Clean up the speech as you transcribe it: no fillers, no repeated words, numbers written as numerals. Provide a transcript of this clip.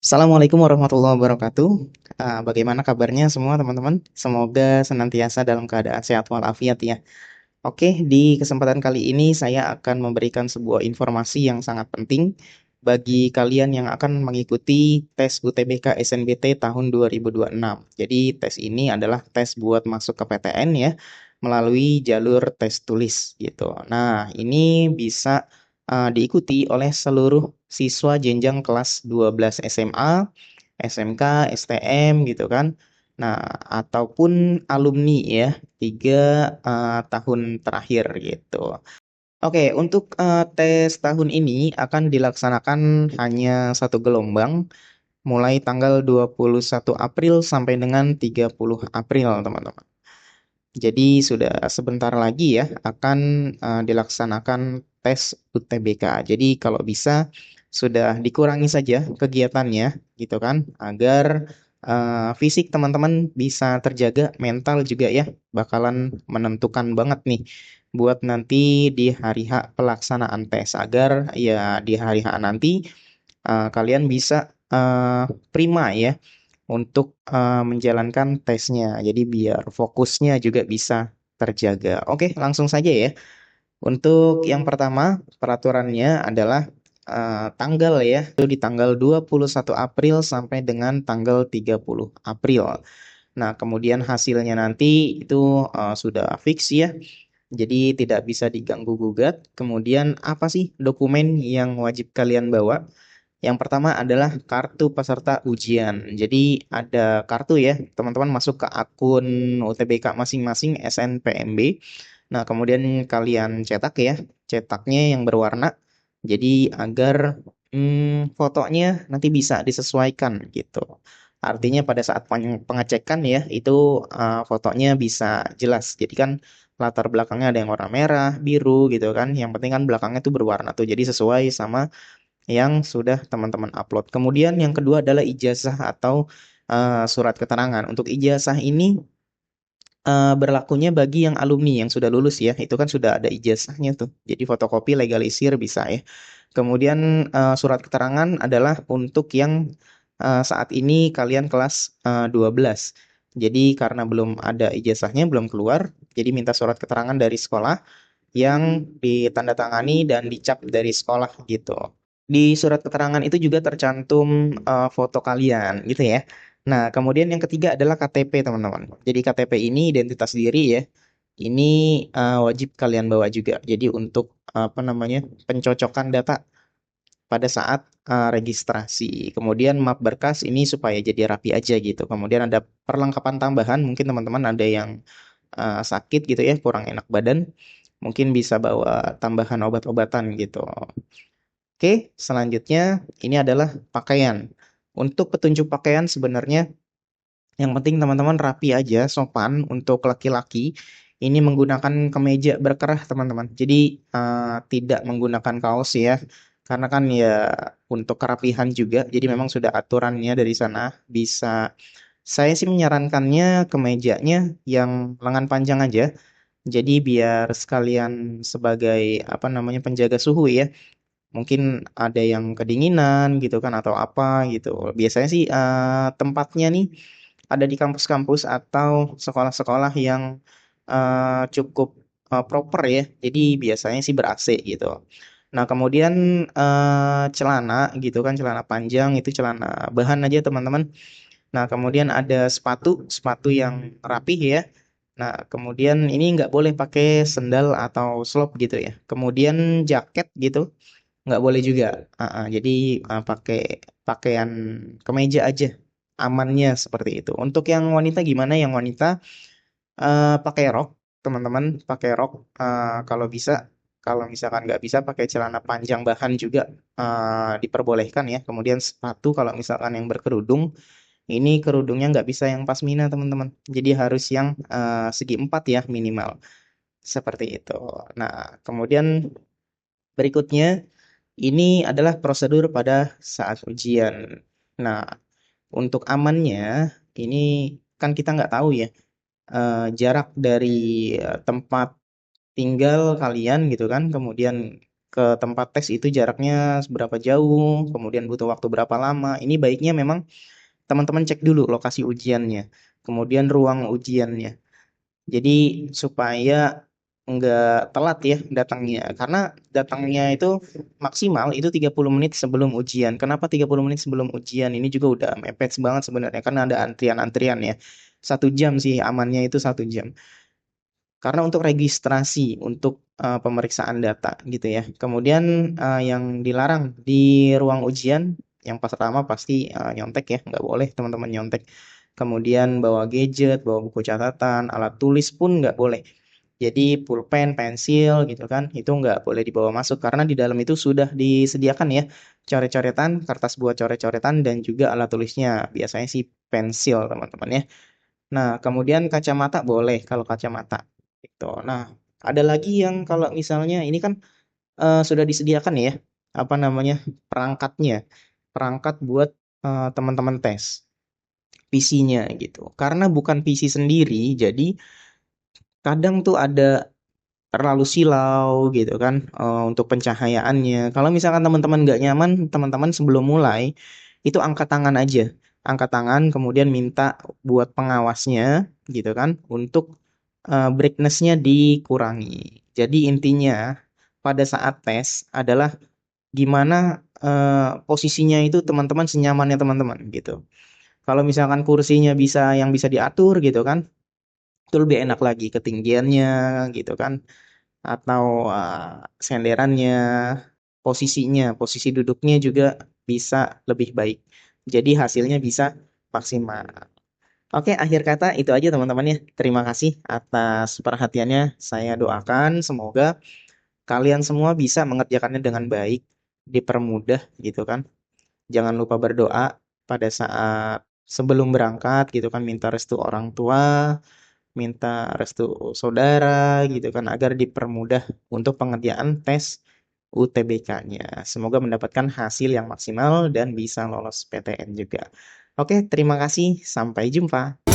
Assalamualaikum warahmatullahi wabarakatuh. Bagaimana kabarnya semua teman-teman? Semoga senantiasa dalam keadaan sehat walafiat ya. Oke, di kesempatan kali ini saya akan memberikan sebuah informasi yang sangat penting bagi kalian yang akan mengikuti tes UTBK SNBT tahun 2026. Jadi tes ini adalah tes buat masuk ke PTN ya, melalui jalur tes tulis gitu. Nah, ini bisa diikuti oleh seluruh siswa jenjang kelas 12 SMA, SMK, STM gitu kan. Nah, ataupun alumni ya, 3 tahun terakhir gitu. Oke, untuk tes tahun ini akan dilaksanakan hanya satu gelombang, mulai tanggal 21 April sampai dengan 30 April, teman-teman. Jadi sudah sebentar lagi ya akan dilaksanakan tes UTBK. Jadi kalau bisa sudah dikurangi saja kegiatannya gitu kan agar fisik teman-teman bisa terjaga, mental juga ya bakalan menentukan banget nih buat nanti di hari H pelaksanaan tes agar ya di hari H nanti kalian bisa prima ya untuk menjalankan tesnya. Jadi biar fokusnya juga bisa terjaga. Oke, langsung saja ya. Untuk yang pertama, peraturannya adalah tanggal ya. Itu di tanggal 21 April sampai dengan tanggal 30 April. Nah, kemudian hasilnya nanti itu sudah fix ya. Jadi tidak bisa diganggu gugat. Kemudian apa sih dokumen yang wajib kalian bawa? Yang pertama adalah kartu peserta ujian. Jadi ada kartu ya, teman-teman masuk ke akun UTBK masing-masing SNPMB. Nah, kemudian kalian cetak ya, cetaknya yang berwarna. Jadi agar fotonya nanti bisa disesuaikan gitu. Artinya pada saat pengecekan ya, itu fotonya bisa jelas. Jadi kan latar belakangnya ada yang warna merah, biru gitu kan. Yang penting kan belakangnya tuh berwarna tuh. Jadi sesuai sama yang sudah teman-teman upload. Kemudian yang kedua adalah ijazah atau surat keterangan. Untuk ijazah ini berlakunya bagi yang alumni yang sudah lulus ya. Itu kan sudah ada ijazahnya tuh. Jadi fotokopi legalisir bisa ya. Kemudian surat keterangan adalah untuk yang saat ini kalian kelas 12. Jadi karena belum ada ijazahnya, belum keluar, jadi minta surat keterangan dari sekolah yang ditandatangani dan dicap dari sekolah gitu. Di surat keterangan itu juga tercantum foto kalian gitu ya. Nah, kemudian yang ketiga adalah KTP, teman-teman. Jadi KTP ini identitas diri ya. Ini wajib kalian bawa juga. Jadi untuk apa namanya? Pencocokan data pada saat registrasi. Kemudian map berkas ini supaya jadi rapi aja gitu. Kemudian ada perlengkapan tambahan, mungkin teman-teman ada yang sakit gitu ya, kurang enak badan, mungkin bisa bawa tambahan obat-obatan gitu. Oke, selanjutnya ini adalah pakaian. Untuk petunjuk pakaian sebenarnya yang penting teman-teman rapi aja, sopan. Untuk laki-laki ini menggunakan kemeja berkerah teman-teman. Jadi tidak menggunakan kaos ya. Karena kan ya untuk kerapihan juga. Jadi memang sudah aturannya dari sana. Saya sih menyarankannya kemejanya yang lengan panjang aja. Jadi biar sekalian sebagai apa namanya penjaga suhu ya. Mungkin ada yang kedinginan gitu kan atau apa gitu. Biasanya sih tempatnya nih ada di kampus-kampus atau sekolah-sekolah yang cukup proper ya. Jadi biasanya sih ber-AC gitu. Nah, kemudian celana gitu kan, celana panjang itu celana bahan aja teman-teman. Nah, kemudian ada sepatu, sepatu yang rapih ya. Nah, kemudian ini nggak boleh pakai sendal atau slop gitu ya. Kemudian jaket gitu nggak boleh juga. Jadi pakai pakaian kemeja aja, amannya seperti itu. Untuk yang wanita gimana? Yang wanita pakai rok, teman-teman, pakai rok kalau bisa. Kalau misalkan nggak bisa pakai celana panjang bahan juga diperbolehkan ya. Kemudian sepatu kalau misalkan yang berkerudung, ini kerudungnya nggak bisa yang pasmina teman-teman. Jadi harus yang segi empat ya minimal. Seperti itu. Nah, kemudian berikutnya ini adalah prosedur pada saat ujian. Nah, untuk amannya ini kan kita nggak tahu ya jarak dari tempat tinggal kalian gitu kan, kemudian ke tempat tes itu jaraknya seberapa jauh, kemudian butuh waktu berapa lama. Ini baiknya memang teman-teman cek dulu lokasi ujiannya, kemudian ruang ujiannya. Jadi supaya nggak telat ya datangnya. Karena datangnya itu maksimal itu 30 menit sebelum ujian. Kenapa 30 menit sebelum ujian? Ini juga udah mepet banget sebenarnya karena ada antrian-antrian ya. 1 jam sih amannya itu 1 jam. Karena untuk registrasi, untuk pemeriksaan data gitu ya. Kemudian yang dilarang di ruang ujian, yang pertama pasti nyontek ya, nggak boleh teman-teman nyontek. Kemudian bawa gadget, bawa buku catatan, alat tulis pun nggak boleh. Jadi pulpen, pensil gitu kan, itu nggak boleh dibawa masuk karena di dalam itu sudah disediakan ya coret-coretan, kertas buat coret-coretan dan juga alat tulisnya. Biasanya sih pensil teman-teman ya. Nah, kemudian kacamata boleh kalau kacamata. Gitu. Nah, ada lagi yang kalau misalnya ini kan sudah disediakan ya, apa namanya, perangkatnya. Perangkat buat teman-teman tes. PC-nya gitu. Karena bukan PC sendiri, jadi kadang tuh ada terlalu silau gitu kan untuk pencahayaannya. Kalau misalkan teman-teman nggak nyaman, teman-teman sebelum mulai itu angkat tangan aja, angkat tangan kemudian minta buat pengawasnya gitu kan untuk brightness-nya dikurangi. Jadi intinya pada saat tes adalah gimana posisinya itu teman-teman senyamannya teman-teman gitu. Kalau misalkan kursinya yang bisa diatur gitu kan, itu lebih enak lagi ketinggiannya gitu kan atau senderannya, posisi duduknya juga bisa lebih baik. Jadi hasilnya bisa maksimal. Oke, akhir kata itu aja teman-teman ya. Terima kasih atas perhatiannya. Saya doakan semoga kalian semua bisa mengerjakannya dengan baik, dipermudah gitu kan. Jangan lupa berdoa pada saat sebelum berangkat gitu kan, minta restu orang tua, minta restu saudara gitu kan agar dipermudah untuk pengerjaan tes UTBK-nya. Semoga mendapatkan hasil yang maksimal dan bisa lolos PTN juga. Oke, terima kasih. Sampai jumpa.